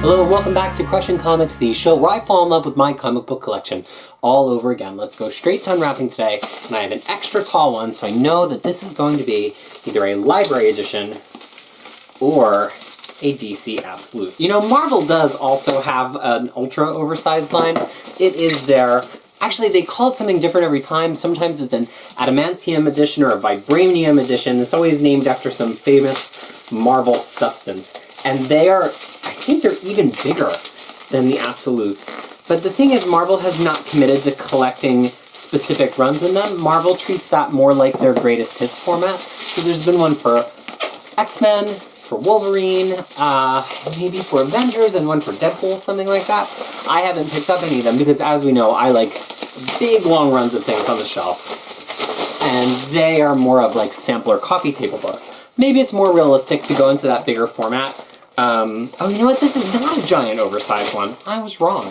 Hello and welcome back to Crushing Comics, the show where I fall in love with my comic book collection all over again. Let's go straight to unwrapping today, and I have an extra tall one, so I know that this is going to be either a library edition or a DC Absolute. You know, Marvel does also have an ultra oversized line. It is their... Actually, they call it something different every time. Sometimes it's an adamantium edition or a vibranium edition. It's always named after some famous Marvel substance. And they are, I think they're even bigger than the Absolutes. But the thing is, Marvel has not committed to collecting specific runs in them. Marvel treats that more like their greatest hits format. So there's been one for X-Men, for Wolverine, maybe for Avengers, and one for Deadpool, something like that. I haven't picked up any of them because, as we know, I like big long runs of things on the shelf. And they are more of like sampler coffee table books. Maybe it's more realistic to go into that bigger format. Oh, you know what? This is not a giant oversized one. I was wrong.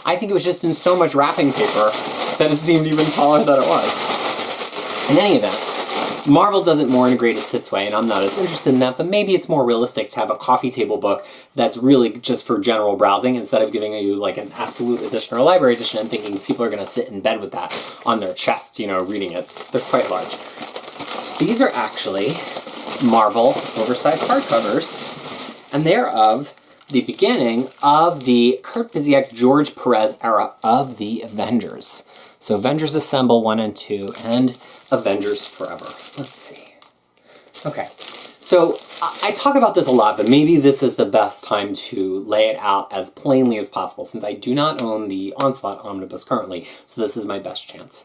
I think it was just in so much wrapping paper that it seemed even taller than it was. In any event, Marvel does it more in a greatest hits way, and I'm not as interested in that, but maybe it's more realistic to have a coffee table book that's really just for general browsing instead of giving you like an Absolute edition or a library edition and thinking people are going to sit in bed with that on their chest, you know, reading it. They're quite large. These are actually Marvel oversized hardcovers, and they're of the beginning of the Kurt Busiek, George Perez era of the Avengers. So Avengers Assemble 1 and 2, and Avengers Forever. Let's see. Okay, so I talk about this a lot, but maybe this is the best time to lay it out as plainly as possible, since I do not own the Onslaught Omnibus currently, so this is my best chance.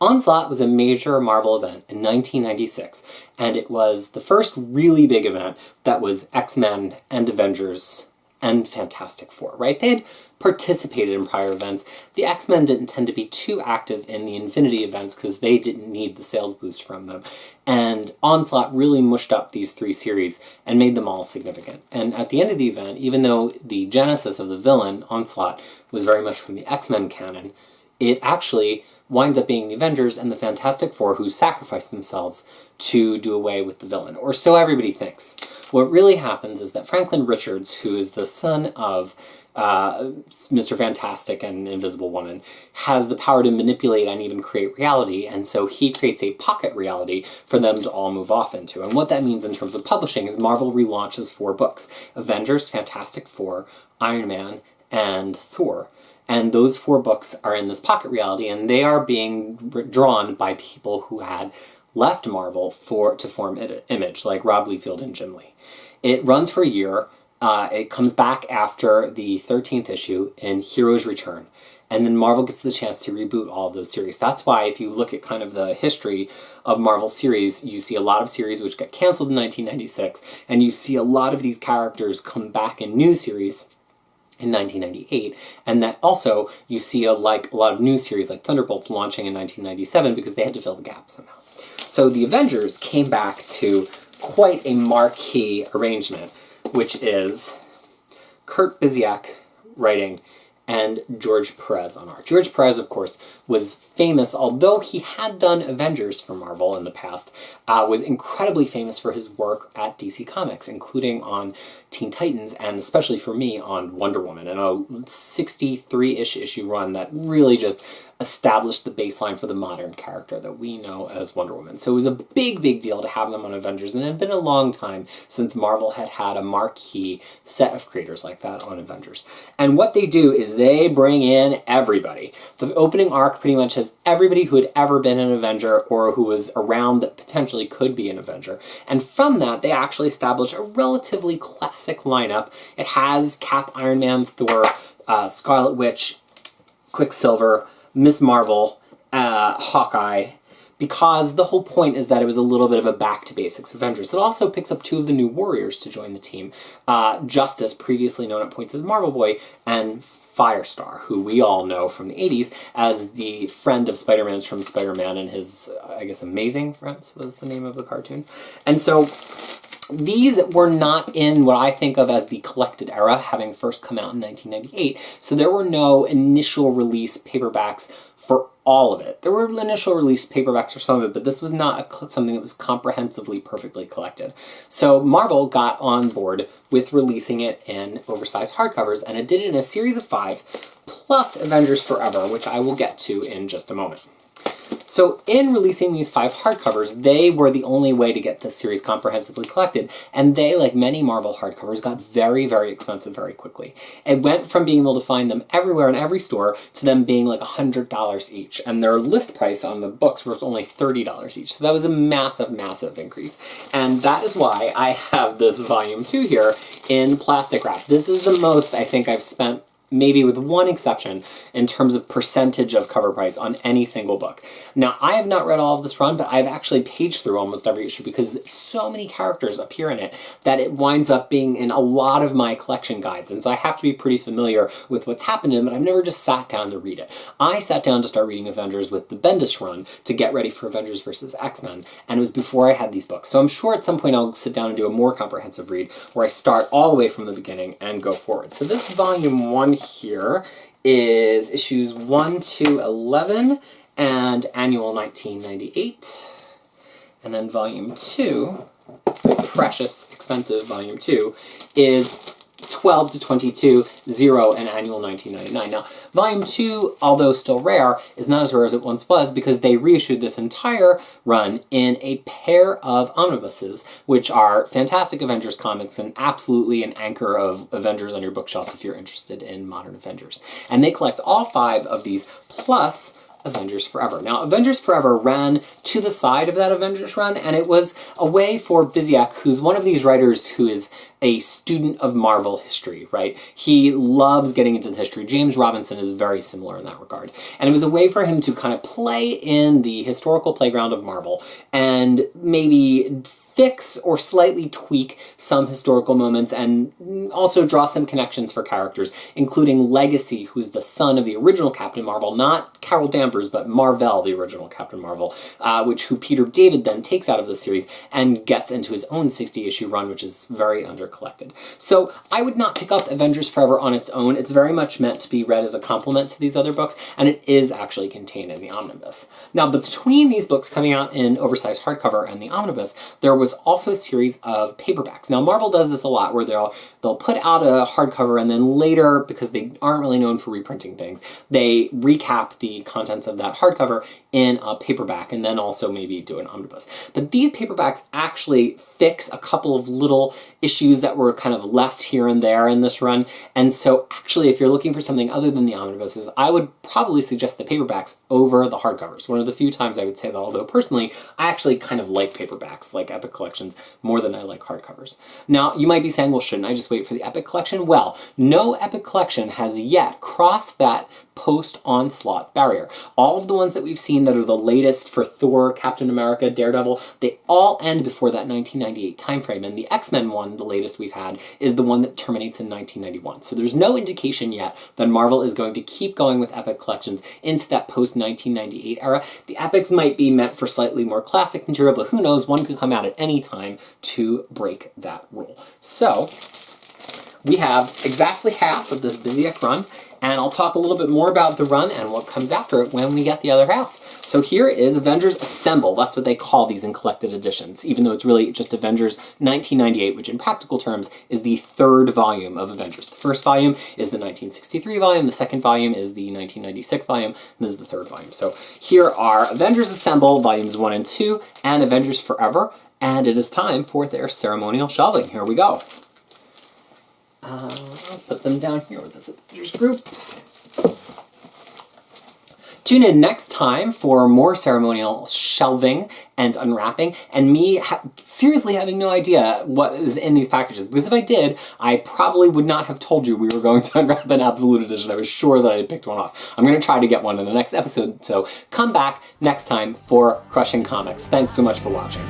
Onslaught was a major Marvel event in 1996, and it was the first really big event that was X-Men and Avengers and Fantastic Four, right? They had participated in prior events. The X-Men didn't tend to be too active in the Infinity events because they didn't need the sales boost from them. And Onslaught really mushed up these three series and made them all significant. And at the end of the event, even though the genesis of the villain, Onslaught, was very much from the X-Men canon, it actually winds up being the Avengers and the Fantastic Four who sacrificed themselves to do away with the villain, or so everybody thinks. What really happens is that Franklin Richards, who is the son of Mr. Fantastic and Invisible Woman, has the power to manipulate and even create reality, and so he creates a pocket reality for them to all move off into. And what that means in terms of publishing is Marvel relaunches 4 books: Avengers, Fantastic Four, Iron Man, and Thor. And those 4 books are in this pocket reality, and they are being drawn by people who had left Marvel to form Image, like Rob Liefeld and Jim Lee. It runs for a year. It comes back after the 13th issue in Heroes Return. And then Marvel gets the chance to reboot all of those series. That's why if you look at kind of the history of Marvel series, you see a lot of series which got canceled in 1996, and you see a lot of these characters come back in new series in 1998, and that also you see a lot of new series like Thunderbolts launching in 1997 because they had to fill the gap somehow. So the Avengers came back to quite a marquee arrangement, which is Kurt Busiek writing and George Perez on art. George Perez, of course, was famous, although he had done Avengers for Marvel in the past, was incredibly famous for his work at DC Comics, including on Teen Titans, and especially for me on Wonder Woman, and a 63-ish issue run that really just established the baseline for the modern character that we know as Wonder Woman. So it was a big, big deal to have them on Avengers, and it had been a long time since Marvel had had a marquee set of creators like that on Avengers. And what they do is they bring in everybody. The opening arc pretty much has everybody who had ever been an Avenger or who was around that potentially could be an Avenger. And from that, they actually establish a relatively classic lineup. It has Cap, Iron Man, Thor, Scarlet Witch, Quicksilver, Miss Marvel, Hawkeye, because the whole point is that it was a little bit of a back-to-basics Avengers. It also picks up 2 of the new Warriors to join the team. Justice, previously known at points as Marvel Boy, and Firestar, who we all know from the 80s as the friend of Spider-Man's from Spider-Man and his, I guess, Amazing Friends was the name of the cartoon. And so these were not in what I think of as the collected era, having first come out in 1998, so there were no initial release paperbacks for all of it. There were initial release paperbacks for some of it, but this was not something that was comprehensively, perfectly collected. So Marvel got on board with releasing it in oversized hardcovers, and it did it in a series of 5, plus Avengers Forever, which I will get to in just a moment. So in releasing these 5 hardcovers, they were the only way to get this series comprehensively collected, and they, like many Marvel hardcovers, got very, very expensive very quickly. It went from being able to find them everywhere in every store to them being like $100 each, and their list price on the books was only $30 each. So that was a massive, massive increase. And that is why I have this volume 2 here in plastic wrap. This is the most I think I've spent, maybe with one exception, in terms of percentage of cover price on any single book. Now, I have not read all of this run, but I've actually paged through almost every issue because so many characters appear in it that it winds up being in a lot of my collection guides, and so I have to be pretty familiar with what's happened in it, but I've never just sat down to read it. I sat down to start reading Avengers with the Bendis run to get ready for Avengers vs. X-Men, and it was before I had these books. So I'm sure at some point I'll sit down and do a more comprehensive read where I start all the way from the beginning and go forward. So this volume 1 here is issues 1 to 11 and annual 1998. And then volume 2, precious, expensive volume 2, is 12 to 22, 0, and annual 1999. Now, volume 2, although still rare, is not as rare as it once was because they reissued this entire run in a pair of omnibuses, which are fantastic Avengers comics and absolutely an anchor of Avengers on your bookshelf if you're interested in modern Avengers. And they collect all 5 of these, plus Avengers Forever. Now, Avengers Forever ran to the side of that Avengers run, and it was a way for Busiek, who's one of these writers who is a student of Marvel history, right? He loves getting into the history. James Robinson is very similar in that regard. And it was a way for him to kind of play in the historical playground of Marvel and maybe fix or slightly tweak some historical moments and also draw some connections for characters, including Legacy, who's the son of the original Captain Marvel, not Carol Danvers, but Marvel, the original Captain Marvel, who Peter David then takes out of the series and gets into his own 60-issue run, which is very undercollected. So I would not pick up Avengers Forever on its own. It's very much meant to be read as a complement to these other books, and it is actually contained in the omnibus. Now, between these books coming out in oversized hardcover and the omnibus, there was also a series of paperbacks. Now, Marvel does this a lot, where they'll put out a hardcover and then later, because they aren't really known for reprinting things, they recap the contents of that hardcover in a paperback and then also maybe do an omnibus. But these paperbacks actually fix a couple of little issues that were kind of left here and there in this run, and so actually if you're looking for something other than the omnibuses, I would probably suggest the paperbacks over the hardcovers. One of the few times I would say that, although personally I actually kind of like paperbacks, like Epic Collections, more than I like hardcovers. Now, you might be saying, well, shouldn't I just wait for the Epic Collection? Well, no Epic Collection has yet crossed that post-Onslaught barrier. All of the ones that we've seen that are the latest for Thor, Captain America, Daredevil, they all end before that 1998 timeframe, and the X-Men one, the latest we've had, is the one that terminates in 1991. So there's no indication yet that Marvel is going to keep going with Epic Collections into that post-1998 era. The Epics might be meant for slightly more classic material, but who knows, one could come out at any time to break that rule. So we have exactly half of this Busiek run, and I'll talk a little bit more about the run and what comes after it when we get the other half. So here is Avengers Assemble. That's what they call these in collected editions, even though it's really just Avengers 1998, which in practical terms is the 3rd volume of Avengers. The first volume is the 1963 volume, the second volume is the 1996 volume, and this is the 3rd volume. So here are Avengers Assemble, volumes 1 and 2, and Avengers Forever, and it is time for their ceremonial shelving. Here we go. I'll put them down here with this Avengers group. Tune in next time for more ceremonial shelving and unwrapping, and me seriously having no idea what is in these packages, because if I did, I probably would not have told you we were going to unwrap an Absolute Edition. I was sure that I had picked one off. I'm going to try to get one in the next episode, so come back next time for Crushing Comics. Thanks so much for watching.